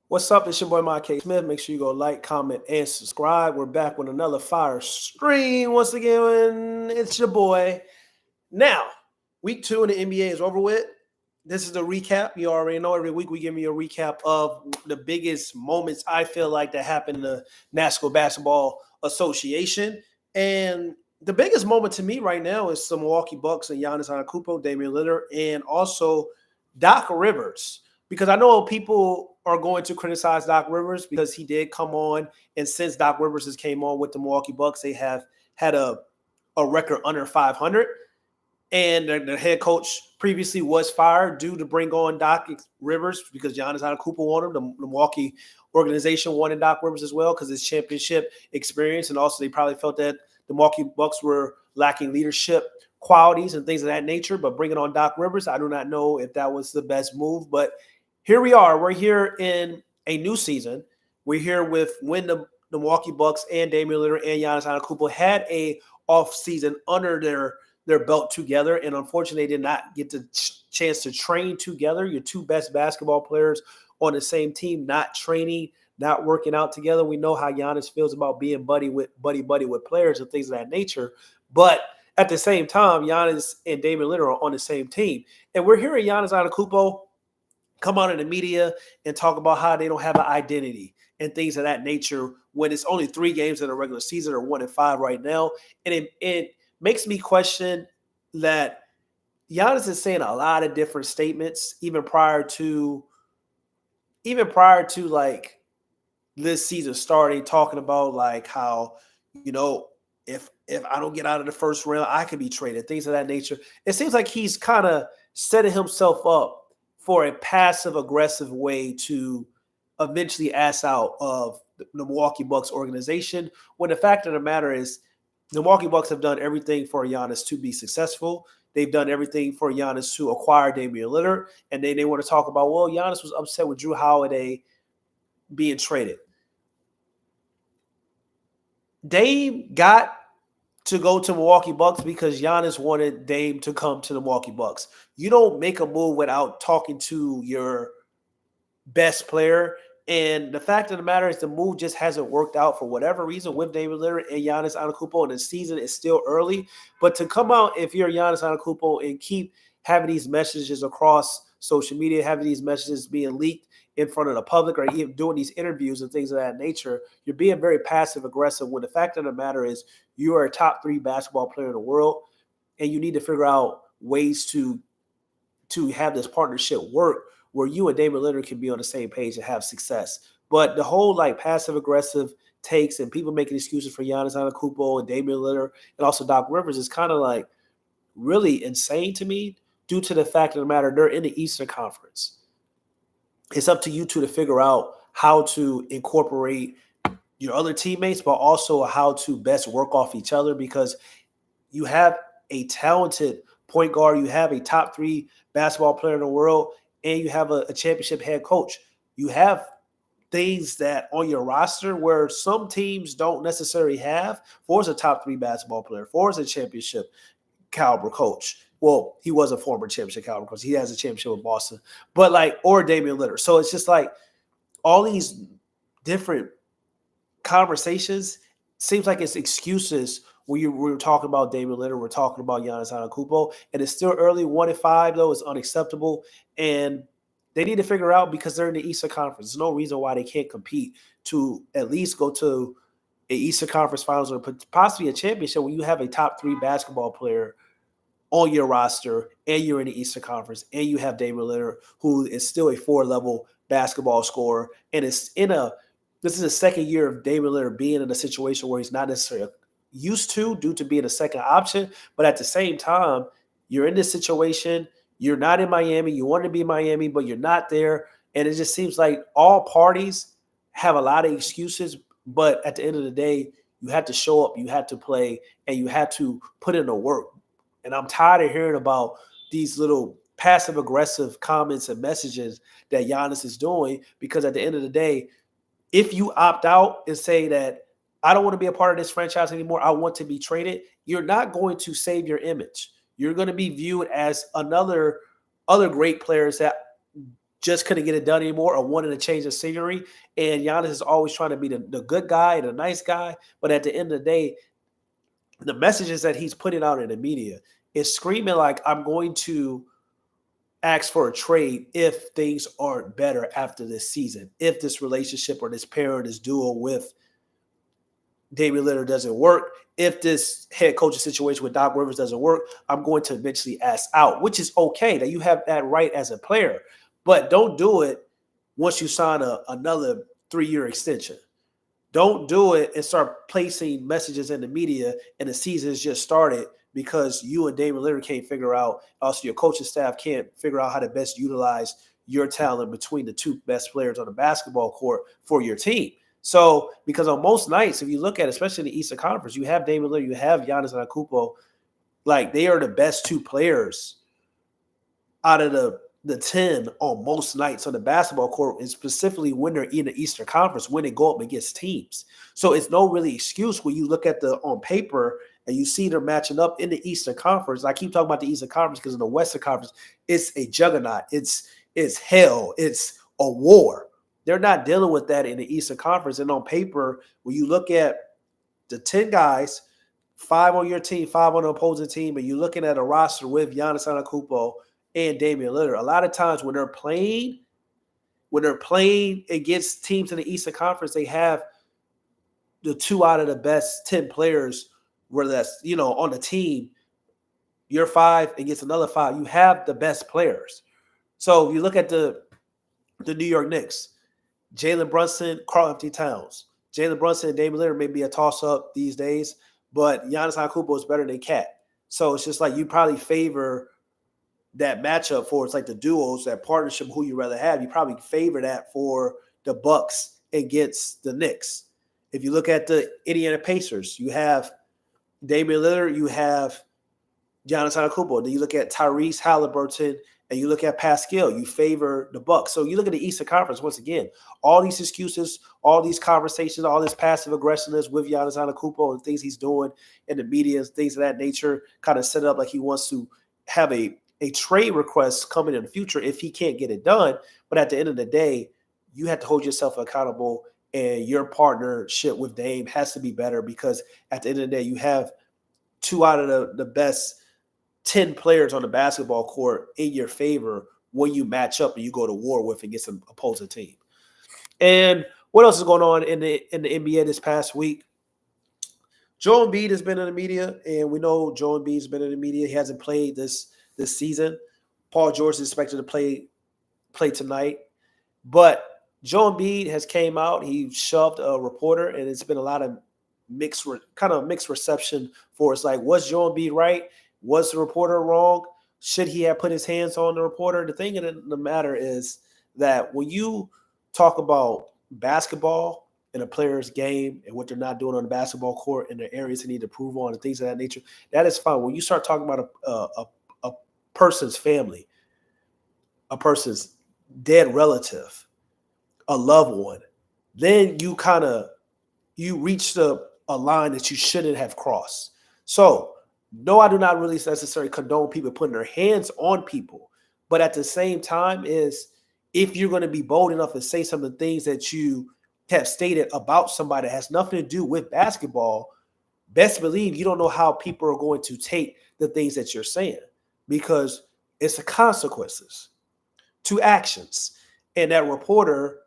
What's up? It's your boy, Mike K. Smith. Make sure you go like, comment, and subscribe. We're back with another fire stream once again. It's your boy. Now, week 2 in the NBA is over with. This is the recap. You already know every week we give you a recap of the biggest moments I feel like that happened in the National Basketball Association. And the biggest moment to me right now is the Milwaukee Bucks and Giannis Antetokounmpo, Damian Lillard, and also Doc Rivers. Because I know people are going to criticize Doc Rivers because he did come on, and since Doc Rivers has came on with the Milwaukee Bucks, they have had a record under 500. And the head coach previously was fired due to bring on Doc Rivers because Giannis Antetokounmpo wanted him. The Milwaukee organization wanted Doc Rivers as well because his championship experience, and also they probably felt that the Milwaukee Bucks were lacking leadership qualities and things of that nature. But bringing on Doc Rivers, I do not know if that was the best move. But here we are. We're here in a new season. We're here with when the Milwaukee Bucks and Damian Lillard and Giannis Antetokounmpo had a off season under their belt together, and unfortunately they did not get the chance to train together. Your two best basketball players on the same team not training, not working out together. We know how Giannis feels about being buddy with players and things of that nature, but at the same time, Giannis and Damian Lillard are on the same team, and we're hearing Giannis Antetokounmpo come out in the media and talk about how they don't have an identity and things of that nature when it's only 3 games in a regular season or 1-5 right now, and it makes me question that Giannis is saying a lot of different statements even prior to like this season starting, talking about like how, if I don't get out of the first round, I could be traded, things of that nature. It seems like he's kind of setting himself up for a passive aggressive way to eventually ass out of the Milwaukee Bucks organization, when the fact of the matter is the Milwaukee Bucks have done everything for Giannis to be successful. They've done everything for Giannis to acquire Damian Lillard. And then they want to talk about, well, Giannis was upset with Drew Holiday being traded. Dame got to go to Milwaukee Bucks because Giannis wanted Dame to come to the Milwaukee Bucks. You don't make a move without talking to your best player. And the fact of the matter is the move just hasn't worked out for whatever reason with Damian Lillard and Giannis Antetokounmpo, and the season is still early. But to come out, if you're Giannis Antetokounmpo, and keep having these messages across social media, having these messages being leaked in front of the public, or even doing these interviews and things of that nature, you're being very passive aggressive when the fact of the matter is you are a top 3 basketball player in the world, and you need to figure out ways to have this partnership work where you and Damian Lillard can be on the same page and have success. But the whole like passive aggressive takes and people making excuses for Giannis Antetokounmpo and Damian Lillard and also Doc Rivers is kind of like really insane to me due to the fact of the matter they're in the Eastern Conference. It's up to you two to figure out how to incorporate your other teammates, but also how to best work off each other, because you have a talented point guard, you have a top 3 basketball player in the world, and you have a championship head coach. You have things that on your roster where some teams don't necessarily have. Ford's a top 3 basketball player. Ford's a championship caliber coach. Well, he was a former championship caliber coach. He has a championship with Boston. But or Damian Lillard. So it's just like all these different conversations seems like it's excuses when we're talking about Damian Lillard, we're talking about Giannis Antetokounmpo, and it's still early. 1-5 though is unacceptable, and they need to figure out, because they're in the Eastern Conference, there's no reason why they can't compete to at least go to an Eastern Conference Finals or possibly a championship when you have a top 3 basketball player on your roster and you're in the Eastern Conference and you have Damian Lillard, who is still a 4-level basketball scorer, and this is the second year of Damian Lillard being in a situation where he's not necessarily used to due to being a second option. But at the same time, you're in this situation. You're not in Miami. You want to be in Miami, but you're not there. And it just seems like all parties have a lot of excuses. But at the end of the day, you have to show up, you have to play, and you have to put in the work. And I'm tired of hearing about these little passive-aggressive comments and messages that Giannis is doing, because at the end of the day, if you opt out and say that I don't want to be a part of this franchise anymore, I want to be traded, you're not going to save your image. You're going to be viewed as other great players that just couldn't get it done anymore or wanted to change the scenery. And Giannis is always trying to be the good guy and the nice guy. But at the end of the day, the messages that he's putting out in the media is screaming like, I'm going to ask for a trade if things aren't better after this season, if this relationship or this pair or this duo with Damian Lillard doesn't work, if this head coaching situation with Doc Rivers doesn't work, I'm going to eventually ask out, which is okay that you have that right as a player. But don't do it once you sign another 3-year extension. Don't do it and start placing messages in the media and the season has just started because you and Damian Lillard can't figure out, also your coaching staff can't figure out how to best utilize your talent between the two best players on the basketball court for your team. So, because on most nights, if you look at it, especially in the Eastern Conference, you have Damian Lillard, you have Giannis Antetokounmpo, like they are the best two players out of the 10 on most nights on the basketball court, and specifically when they're in the Eastern Conference, when they go up against teams. So it's no really excuse when you look at the on paper and you see they're matching up in the Eastern Conference. I keep talking about the Eastern Conference because in the Western Conference, it's a juggernaut. It's hell. It's a war. They're not dealing with that in the Eastern Conference. And on paper, when you look at the 10 guys, 5 on your team, 5 on the opposing team, and you're looking at a roster with Giannis Antetokounmpo and Damian Lillard, a lot of times when they're playing against teams in the Eastern Conference, they have the 2 out of the best 10 players, whether that's, on the team, you're 5 against another 5. You have the best players. So if you look at the New York Knicks, Jalen Brunson, Karl-Anthony Towns. Jalen Brunson and Damian Lillard may be a toss-up these days, but Giannis Antetokounmpo is better than Cat. So it's just like you probably favor that matchup for, it's like the duos, that partnership, who you rather have. You probably favor that for the Bucks against the Knicks. If you look at the Indiana Pacers, you have Damian Lillard, you have Giannis Antetokounmpo. Then you look at Tyrese Halliburton and you look at Pascal, you favor the Bucks. So you look at the Eastern Conference, once again, all these excuses, all these conversations, all this passive aggressiveness with Giannis Antetokounmpo and things he's doing in the media, things of that nature, kind of set it up like he wants to have a trade request coming in the future if he can't get it done. But at the end of the day, you have to hold yourself accountable, and your partnership with Dame has to be better because at the end of the day, you have 2 out of the best 10 players on the basketball court in your favor when you match up and you go to war with against an opposing team. And what else is going on in the NBA this past week? Joel Embiid has been in the media, and we know Joel Embiid has been in the media. He hasn't played this season. Paul George is expected to play tonight. But Joel Embiid has came out. He shoved a reporter, and it's been a lot of mixed reception for us. Like, was Joel Embiid right? Was the reporter wrong? Should he have put his hands on the reporter? The thing of the matter is that when you talk about basketball and a player's game and what they're not doing on the basketball court and the areas they need to improve on and things of that nature, that is fine. When you start talking about a person's family, a person's dead relative, a loved one, then you reach a line that you shouldn't have crossed. So, no, I do not really necessarily condone people putting their hands on people. But at the same time is if you're going to be bold enough to say some of the things that you have stated about somebody that has nothing to do with basketball, best believe you don't know how people are going to take the things that you're saying because it's the consequences to actions. And that reporter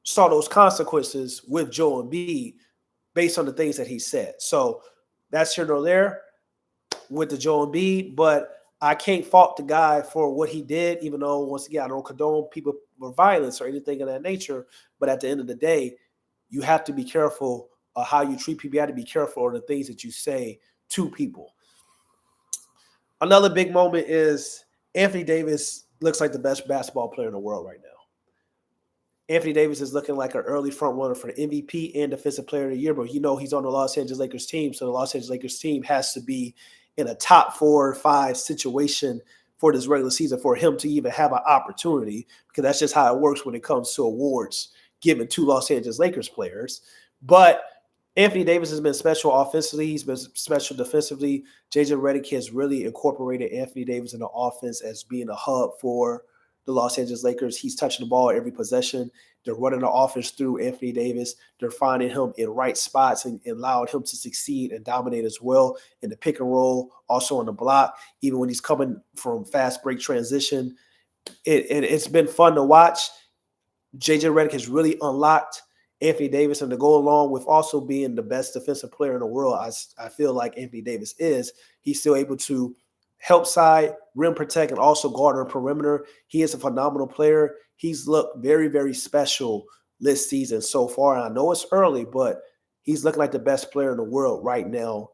saw those consequences with Joel Embiid based on the things that he said. So that's here nor there with the Joel Embiid, but I can't fault the guy for what he did, even though, once again, I don't condone people for violence or anything of that nature. But at the end of the day, you have to be careful of how you treat people. You have to be careful of the things that you say to people. Another big moment is Anthony Davis looks like the best basketball player in the world right now. Anthony Davis is looking like an early front runner for the MVP and Defensive Player of the Year, but he's on the Los Angeles Lakers team, so the Los Angeles Lakers team has to be in a top 4 or 5 situation for this regular season for him to even have an opportunity, because that's just how it works when it comes to awards given to Los Angeles Lakers players. But Anthony Davis has been special offensively. He's been special defensively. JJ Redick has really incorporated Anthony Davis in the offense as being a hub for the Los Angeles Lakers. He's touching the ball every possession. They're running the offense through Anthony Davis. They're finding him in right spots and allowing him to succeed and dominate as well in the pick and roll, also on the block, even when he's coming from fast break transition. It's been fun to watch. JJ Redick has really unlocked Anthony Davis, and to go along with also being the best defensive player in the world, I feel like Anthony Davis is. He's still able to help side, rim protect, and also guard on perimeter. He is a phenomenal player. He's looked very, very special this season so far. And I know it's early, but he's looking like the best player in the world right now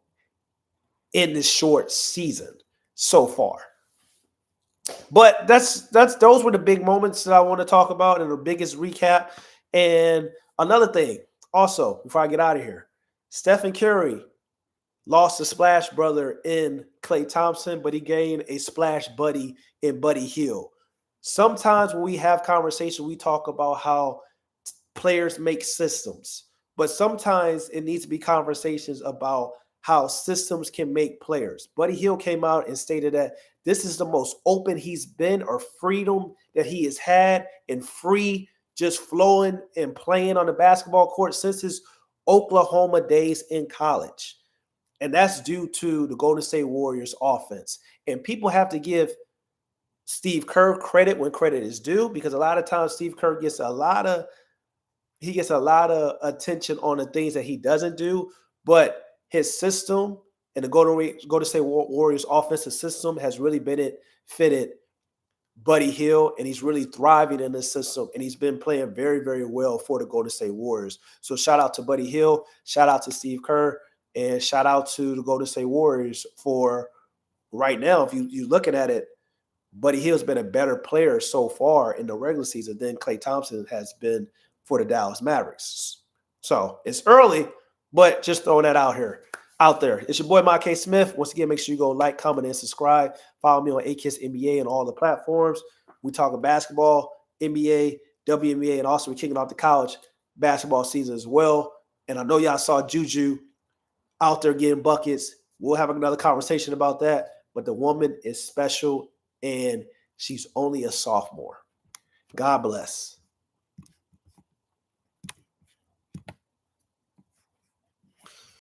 in this short season so far. But those were the big moments that I want to talk about and the biggest recap. And another thing, also, before I get out of here, Stephen Curry lost a splash brother in Klay Thompson, but he gained a splash buddy in Buddy Hield. Sometimes when we have conversations, we talk about how players make systems, but sometimes it needs to be conversations about how systems can make players. Buddy Hield came out and stated that this is the most open he's been, or freedom that he has had, and free just flowing and playing on the basketball court since his Oklahoma days in college. And that's due to the Golden State Warriors offense. And people have to give Steve Kerr credit when credit is due, because a lot of times Steve Kerr gets a lot of attention on the things that he doesn't do, but his system and the Golden State Warriors offensive system has really fitted Buddy Hield, and he's really thriving in this system, and he's been playing very, very well for the Golden State Warriors. So shout out to Buddy Hield, shout out to Steve Kerr, and shout out to the Golden State Warriors for right now. If you're looking at it, Buddy Hield's been a better player so far in the regular season than Klay Thompson has been for the Dallas Mavericks. So it's early, but just throwing that out there. It's your boy, Mike K. Smith. Once again, make sure you go like, comment, and subscribe. Follow me on AKISS NBA and all the platforms. We talk basketball, NBA, WNBA, and also we're kicking off the college basketball season as well. And I know y'all saw Juju out there getting buckets. We'll have another conversation about that. But the woman is special, and she's only a sophomore. God bless.